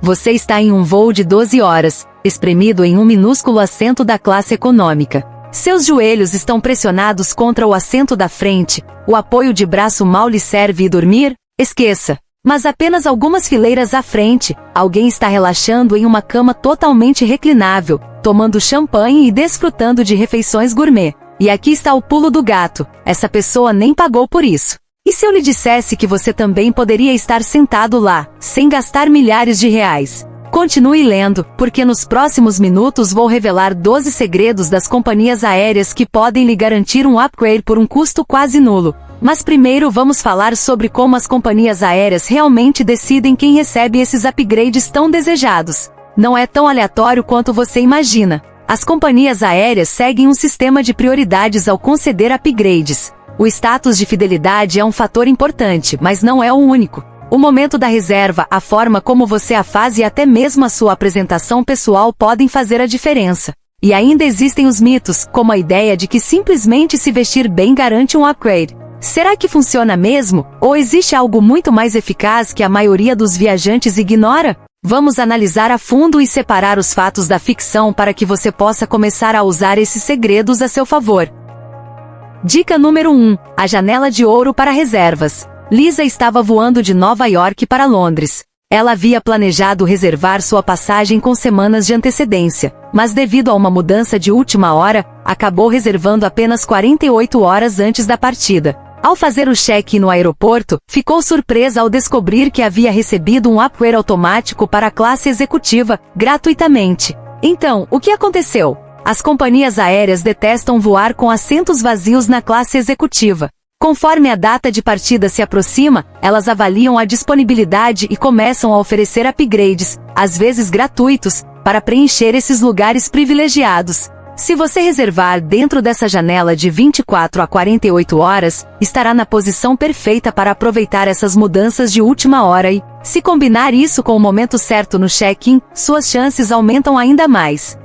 Você está em um voo de 12 horas, espremido em um minúsculo assento da classe econômica. Seus joelhos estão pressionados contra o assento da frente, o apoio de braço mal lhe serve e dormir? Esqueça. Mas apenas algumas fileiras à frente, alguém está relaxando em uma cama totalmente reclinável, tomando champanhe e desfrutando de refeições gourmet. E aqui está o pulo do gato, essa pessoa nem pagou por isso. E se eu lhe dissesse que você também poderia estar sentado lá, sem gastar milhares de reais? Continue lendo, porque nos próximos minutos vou revelar 12 segredos das companhias aéreas que podem lhe garantir um upgrade por um custo quase nulo. Mas primeiro vamos falar sobre como as companhias aéreas realmente decidem quem recebe esses upgrades tão desejados. Não é tão aleatório quanto você imagina. As companhias aéreas seguem um sistema de prioridades ao conceder upgrades. O status de fidelidade é um fator importante, mas não é o único. O momento da reserva, a forma como você a faz e até mesmo a sua apresentação pessoal podem fazer a diferença. E ainda existem os mitos, como a ideia de que simplesmente se vestir bem garante um upgrade. Será que funciona mesmo? Ou existe algo muito mais eficaz que a maioria dos viajantes ignora? Vamos analisar a fundo e separar os fatos da ficção para que você possa começar a usar esses segredos a seu favor. Dica número 1. A janela de ouro para reservas. Lisa estava voando de Nova York para Londres. Ela havia planejado reservar sua passagem com semanas de antecedência, mas devido a uma mudança de última hora, acabou reservando apenas 48 horas antes da partida. Ao fazer o check-in no aeroporto, ficou surpresa ao descobrir que havia recebido um upgrade automático para a classe executiva, gratuitamente. Então, o que aconteceu? As companhias aéreas detestam voar com assentos vazios na classe executiva. Conforme a data de partida se aproxima, elas avaliam a disponibilidade e começam a oferecer upgrades, às vezes gratuitos, para preencher esses lugares privilegiados. Se você reservar dentro dessa janela de 24 a 48 horas, estará na posição perfeita para aproveitar essas mudanças de última hora e, se combinar isso com o momento certo no check-in, suas chances aumentam ainda mais.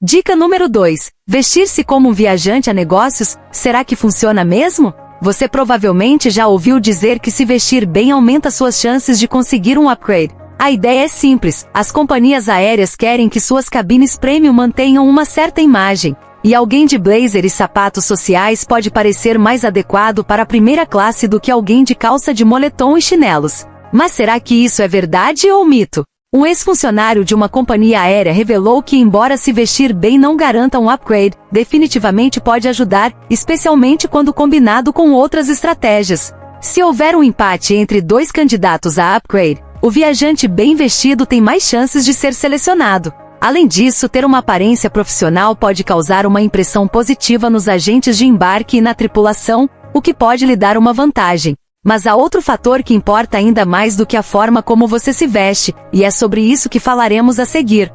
Dica número 2. Vestir-se como um viajante a negócios, será que funciona mesmo? Você provavelmente já ouviu dizer que se vestir bem aumenta suas chances de conseguir um upgrade. A ideia é simples, as companhias aéreas querem que suas cabines premium mantenham uma certa imagem, e alguém de blazer e sapatos sociais pode parecer mais adequado para a primeira classe do que alguém de calça de moletom e chinelos. Mas será que isso é verdade ou mito? Um ex-funcionário de uma companhia aérea revelou que, embora se vestir bem não garanta um upgrade, definitivamente pode ajudar, especialmente quando combinado com outras estratégias. Se houver um empate entre dois candidatos a upgrade, o viajante bem vestido tem mais chances de ser selecionado. Além disso, ter uma aparência profissional pode causar uma impressão positiva nos agentes de embarque e na tripulação, o que pode lhe dar uma vantagem. Mas há outro fator que importa ainda mais do que a forma como você se veste, e é sobre isso que falaremos a seguir.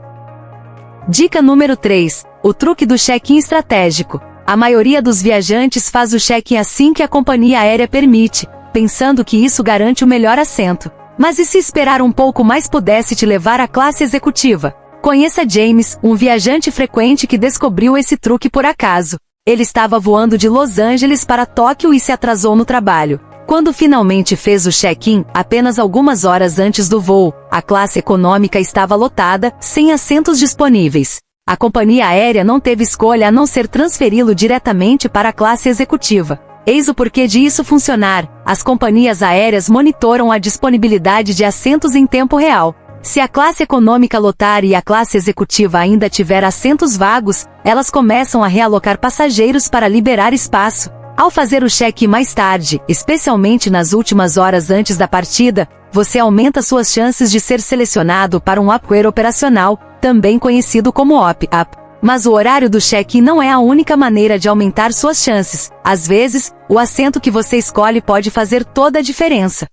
Dica número 3. O truque do check-in estratégico. A maioria dos viajantes faz o check-in assim que a companhia aérea permite, pensando que isso garante o melhor assento. Mas e se esperar um pouco mais pudesse te levar à classe executiva? Conheça James, um viajante frequente que descobriu esse truque por acaso. Ele estava voando de Los Angeles para Tóquio e se atrasou no trabalho. Quando finalmente fez o check-in, apenas algumas horas antes do voo, a classe econômica estava lotada, sem assentos disponíveis. A companhia aérea não teve escolha a não ser transferi-lo diretamente para a classe executiva. Eis o porquê de isso funcionar: as companhias aéreas monitoram a disponibilidade de assentos em tempo real. Se a classe econômica lotar e a classe executiva ainda tiver assentos vagos, elas começam a realocar passageiros para liberar espaço. Ao fazer o check-in mais tarde, especialmente nas últimas horas antes da partida, você aumenta suas chances de ser selecionado para um upgrade operacional, também conhecido como op-up. Mas o horário do check-in não é a única maneira de aumentar suas chances. Às vezes, o assento que você escolhe pode fazer toda a diferença.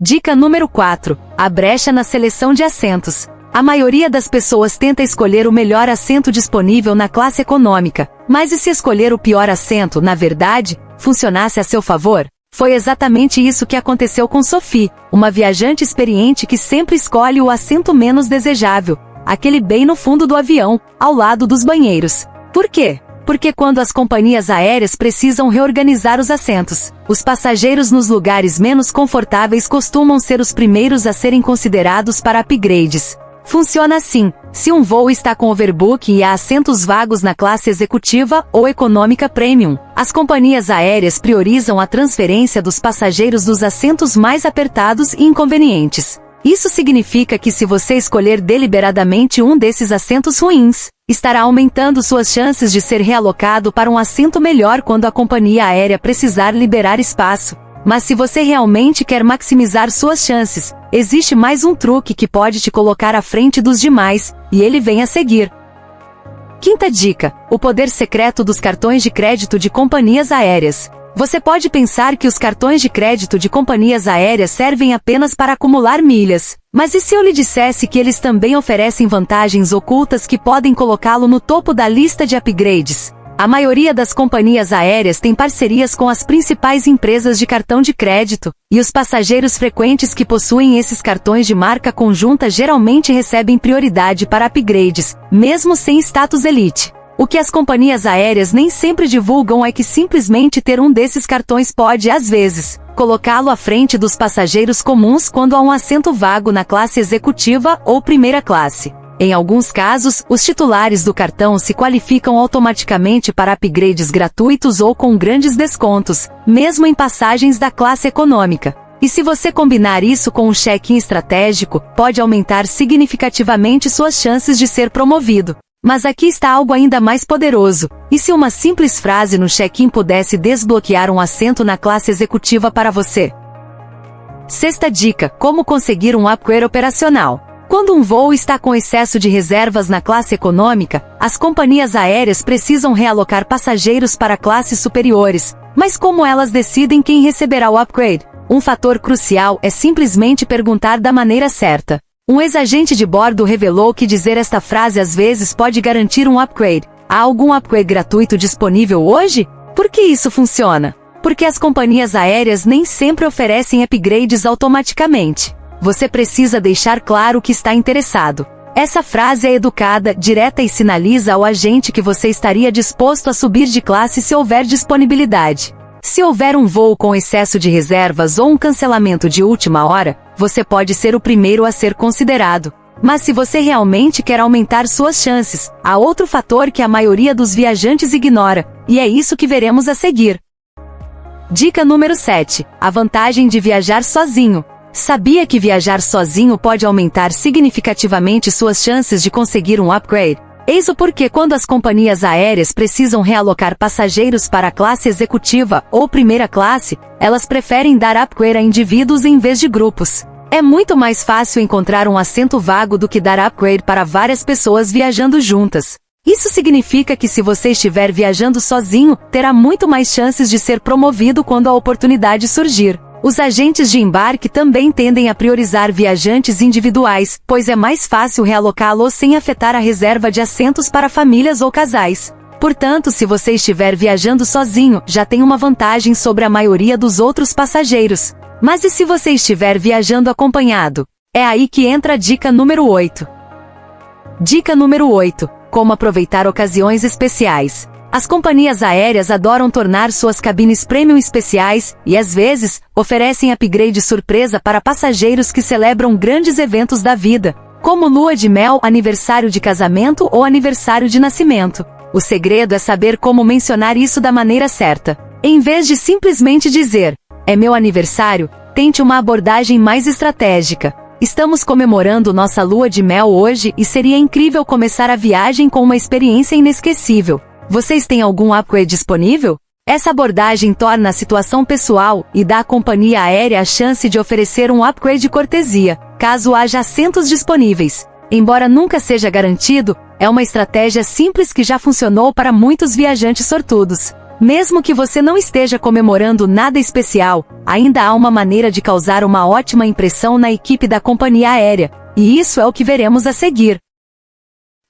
Dica número 4. A brecha na seleção de assentos. A maioria das pessoas tenta escolher o melhor assento disponível na classe econômica, mas e se escolher o pior assento, na verdade, funcionasse a seu favor? Foi exatamente isso que aconteceu com Sophie, uma viajante experiente que sempre escolhe o assento menos desejável, aquele bem no fundo do avião, ao lado dos banheiros. Por quê? Porque quando as companhias aéreas precisam reorganizar os assentos, os passageiros nos lugares menos confortáveis costumam ser os primeiros a serem considerados para upgrades. Funciona assim: se um voo está com overbooking e há assentos vagos na classe executiva ou econômica premium, as companhias aéreas priorizam a transferência dos passageiros dos assentos mais apertados e inconvenientes. Isso significa que se você escolher deliberadamente um desses assentos ruins, estará aumentando suas chances de ser realocado para um assento melhor quando a companhia aérea precisar liberar espaço. Mas se você realmente quer maximizar suas chances, existe mais um truque que pode te colocar à frente dos demais, e ele vem a seguir. Quinta dica: o poder secreto dos cartões de crédito de companhias aéreas. Você pode pensar que os cartões de crédito de companhias aéreas servem apenas para acumular milhas, mas e se eu lhe dissesse que eles também oferecem vantagens ocultas que podem colocá-lo no topo da lista de upgrades? A maioria das companhias aéreas tem parcerias com as principais empresas de cartão de crédito, e os passageiros frequentes que possuem esses cartões de marca conjunta geralmente recebem prioridade para upgrades, mesmo sem status elite. O que as companhias aéreas nem sempre divulgam é que simplesmente ter um desses cartões pode, às vezes, colocá-lo à frente dos passageiros comuns quando há um assento vago na classe executiva ou primeira classe. Em alguns casos, os titulares do cartão se qualificam automaticamente para upgrades gratuitos ou com grandes descontos, mesmo em passagens da classe econômica. E se você combinar isso com um check-in estratégico, pode aumentar significativamente suas chances de ser promovido. Mas aqui está algo ainda mais poderoso: e se uma simples frase no check-in pudesse desbloquear um assento na classe executiva para você? Sexta dica: como conseguir um upgrade operacional. Quando um voo está com excesso de reservas na classe econômica, as companhias aéreas precisam realocar passageiros para classes superiores. Mas como elas decidem quem receberá o upgrade? Um fator crucial é simplesmente perguntar da maneira certa. Um ex-agente de bordo revelou que dizer esta frase às vezes pode garantir um upgrade. Há algum upgrade gratuito disponível hoje? Por que isso funciona? Porque as companhias aéreas nem sempre oferecem upgrades automaticamente. Você precisa deixar claro que está interessado. Essa frase é educada, direta e sinaliza ao agente que você estaria disposto a subir de classe se houver disponibilidade. Se houver um voo com excesso de reservas ou um cancelamento de última hora, você pode ser o primeiro a ser considerado. Mas se você realmente quer aumentar suas chances, há outro fator que a maioria dos viajantes ignora, e é isso que veremos a seguir. Dica número 7: a vantagem de viajar sozinho. Sabia que viajar sozinho pode aumentar significativamente suas chances de conseguir um upgrade? Eis o porquê quando as companhias aéreas precisam realocar passageiros para a classe executiva ou primeira classe, elas preferem dar upgrade a indivíduos em vez de grupos. É muito mais fácil encontrar um assento vago do que dar upgrade para várias pessoas viajando juntas. Isso significa que se você estiver viajando sozinho, terá muito mais chances de ser promovido quando a oportunidade surgir. Os agentes de embarque também tendem a priorizar viajantes individuais, pois é mais fácil realocá-los sem afetar a reserva de assentos para famílias ou casais. Portanto, se você estiver viajando sozinho, já tem uma vantagem sobre a maioria dos outros passageiros. Mas e se você estiver viajando acompanhado? É aí que entra a dica número 8. Dica número 8: como aproveitar ocasiões especiais. As companhias aéreas adoram tornar suas cabines premium especiais e, às vezes, oferecem upgrade surpresa para passageiros que celebram grandes eventos da vida, como lua de mel, aniversário de casamento ou aniversário de nascimento. O segredo é saber como mencionar isso da maneira certa. Em vez de simplesmente dizer, "É meu aniversário", tente uma abordagem mais estratégica. "Estamos comemorando nossa lua de mel hoje e seria incrível começar a viagem com uma experiência inesquecível. Vocês têm algum upgrade disponível?" Essa abordagem torna a situação pessoal e dá à companhia aérea a chance de oferecer um upgrade de cortesia, caso haja assentos disponíveis. Embora nunca seja garantido, é uma estratégia simples que já funcionou para muitos viajantes sortudos. Mesmo que você não esteja comemorando nada especial, ainda há uma maneira de causar uma ótima impressão na equipe da companhia aérea, e isso é o que veremos a seguir.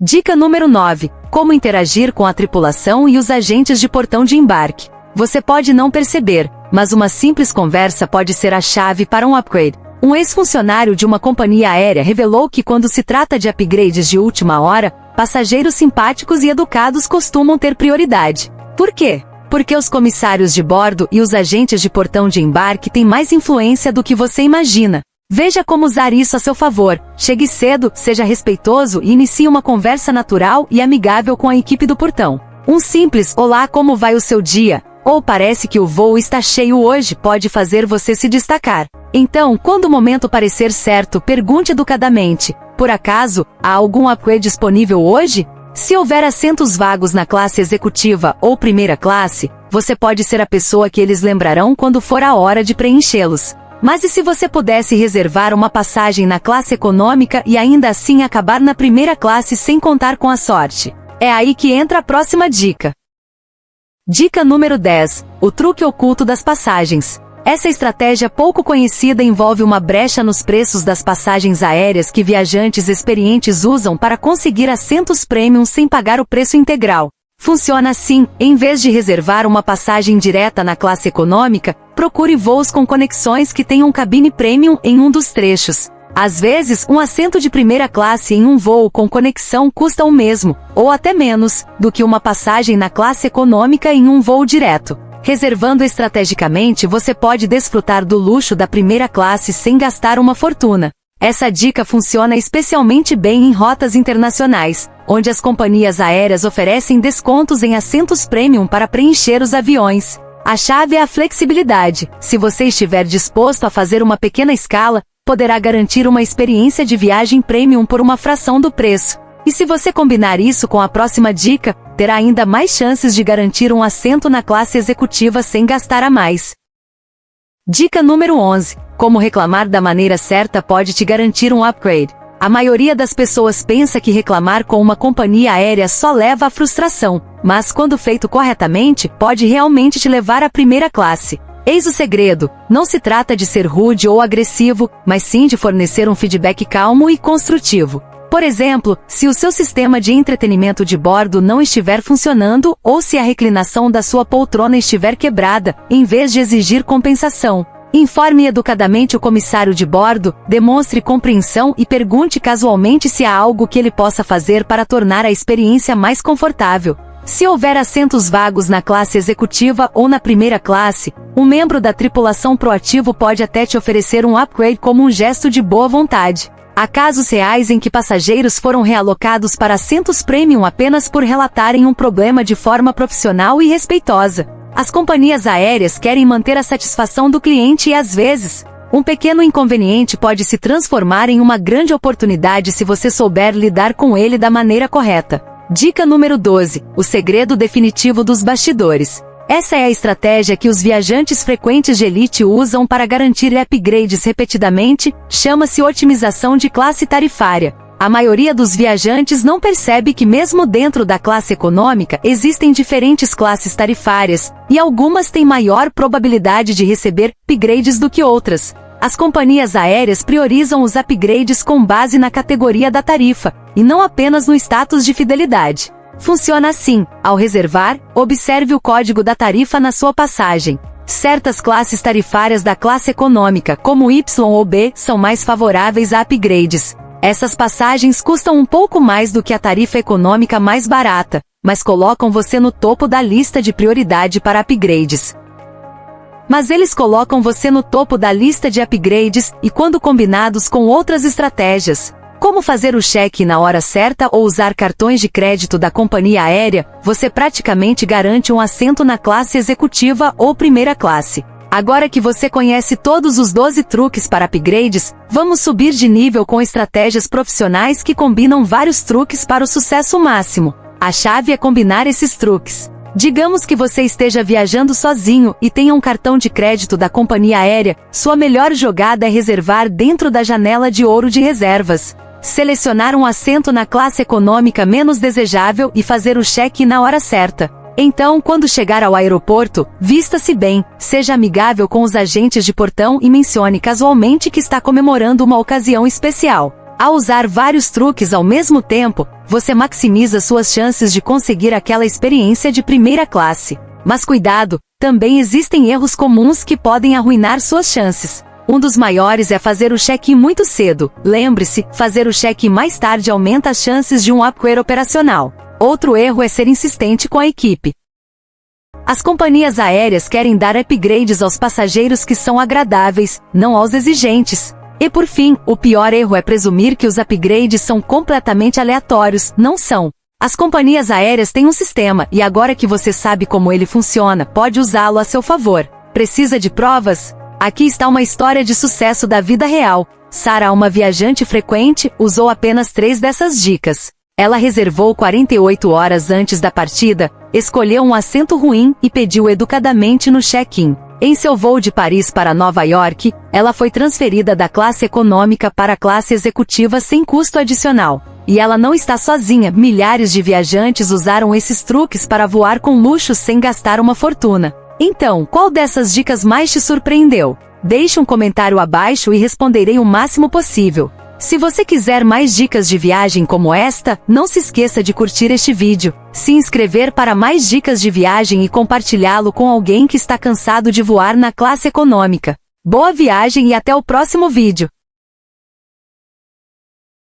Dica número 9: como interagir com a tripulação e os agentes de portão de embarque. Você pode não perceber, mas uma simples conversa pode ser a chave para um upgrade. Um ex-funcionário de uma companhia aérea revelou que quando se trata de upgrades de última hora, passageiros simpáticos e educados costumam ter prioridade. Por quê? Porque os comissários de bordo e os agentes de portão de embarque têm mais influência do que você imagina. Veja como usar isso a seu favor. Chegue cedo, seja respeitoso e inicie uma conversa natural e amigável com a equipe do portão. Um simples "Olá, como vai o seu dia?" ou "Parece que o voo está cheio hoje" pode fazer você se destacar. Então, quando o momento parecer certo, pergunte educadamente: "Por acaso, há algum upgrade disponível hoje?" Se houver assentos vagos na classe executiva ou primeira classe, você pode ser a pessoa que eles lembrarão quando for a hora de preenchê-los. Mas e se você pudesse reservar uma passagem na classe econômica e ainda assim acabar na primeira classe sem contar com a sorte? É aí que entra a próxima dica. Dica número 10. O truque oculto das passagens. Essa estratégia pouco conhecida envolve uma brecha nos preços das passagens aéreas que viajantes experientes usam para conseguir assentos premium sem pagar o preço integral. Funciona assim: em vez de reservar uma passagem direta na classe econômica, procure voos com conexões que tenham cabine premium em um dos trechos. Às vezes, um assento de primeira classe em um voo com conexão custa o mesmo, ou até menos, do que uma passagem na classe econômica em um voo direto. Reservando estrategicamente, você pode desfrutar do luxo da primeira classe sem gastar uma fortuna. Essa dica funciona especialmente bem em rotas internacionais, onde as companhias aéreas oferecem descontos em assentos premium para preencher os aviões. A chave é a flexibilidade. Se você estiver disposto a fazer uma pequena escala, poderá garantir uma experiência de viagem premium por uma fração do preço. E se você combinar isso com a próxima dica, terá ainda mais chances de garantir um assento na classe executiva sem gastar a mais. Dica número 11. Como reclamar da maneira certa pode te garantir um upgrade. A maioria das pessoas pensa que reclamar com uma companhia aérea só leva à frustração, mas quando feito corretamente, pode realmente te levar à primeira classe. Eis o segredo: não se trata de ser rude ou agressivo, mas sim de fornecer um feedback calmo e construtivo. Por exemplo, se o seu sistema de entretenimento de bordo não estiver funcionando ou se a reclinação da sua poltrona estiver quebrada, em vez de exigir compensação, informe educadamente o comissário de bordo, demonstre compreensão e pergunte casualmente se há algo que ele possa fazer para tornar a experiência mais confortável. Se houver assentos vagos na classe executiva ou na primeira classe, um membro da tripulação proativo pode até te oferecer um upgrade como um gesto de boa vontade. Há casos reais em que passageiros foram realocados para assentos premium apenas por relatarem um problema de forma profissional e respeitosa. As companhias aéreas querem manter a satisfação do cliente e às vezes, um pequeno inconveniente pode se transformar em uma grande oportunidade se você souber lidar com ele da maneira correta. Dica número 12. O segredo definitivo dos bastidores. Essa é a estratégia que os viajantes frequentes de elite usam para garantir upgrades repetidamente, chama-se otimização de classe tarifária. A maioria dos viajantes não percebe que mesmo dentro da classe econômica existem diferentes classes tarifárias, e algumas têm maior probabilidade de receber upgrades do que outras. As companhias aéreas priorizam os upgrades com base na categoria da tarifa, e não apenas no status de fidelidade. Funciona assim: ao reservar, observe o código da tarifa na sua passagem. Certas classes tarifárias da classe econômica, como Y ou B, são mais favoráveis a upgrades. Essas passagens custam um pouco mais do que a tarifa econômica mais barata, mas colocam você no topo da lista de prioridade para upgrades. Mas eles colocam você no topo da lista de upgrades, e quando combinados com outras estratégias, como fazer o cheque na hora certa ou usar cartões de crédito da companhia aérea, você praticamente garante um assento na classe executiva ou primeira classe. Agora que você conhece todos os 12 truques para upgrades, vamos subir de nível com estratégias profissionais que combinam vários truques para o sucesso máximo. A chave é combinar esses truques. Digamos que você esteja viajando sozinho e tenha um cartão de crédito da companhia aérea, sua melhor jogada é reservar dentro da janela de ouro de reservas. Selecionar um assento na classe econômica menos desejável e fazer o cheque na hora certa. Então, quando chegar ao aeroporto, vista-se bem, seja amigável com os agentes de portão e mencione casualmente que está comemorando uma ocasião especial. Ao usar vários truques ao mesmo tempo, você maximiza suas chances de conseguir aquela experiência de primeira classe. Mas cuidado, também existem erros comuns que podem arruinar suas chances. Um dos maiores é fazer o check-in muito cedo. Lembre-se, fazer o check-in mais tarde aumenta as chances de um upgrade operacional. Outro erro é ser insistente com a equipe. As companhias aéreas querem dar upgrades aos passageiros que são agradáveis, não aos exigentes. E por fim, o pior erro é presumir que os upgrades são completamente aleatórios. Não são. As companhias aéreas têm um sistema, e agora que você sabe como ele funciona, pode usá-lo a seu favor. Precisa de provas? Aqui está uma história de sucesso da vida real. Sarah, uma viajante frequente, usou apenas 3 dessas dicas. Ela reservou 48 horas antes da partida, escolheu um assento ruim e pediu educadamente no check-in. Em seu voo de Paris para Nova York, ela foi transferida da classe econômica para a classe executiva sem custo adicional. E ela não está sozinha, milhares de viajantes usaram esses truques para voar com luxo sem gastar uma fortuna. Então, qual dessas dicas mais te surpreendeu? Deixe um comentário abaixo e responderei o máximo possível. Se você quiser mais dicas de viagem como esta, não se esqueça de curtir este vídeo, se inscrever para mais dicas de viagem e compartilhá-lo com alguém que está cansado de voar na classe econômica. Boa viagem e até o próximo vídeo!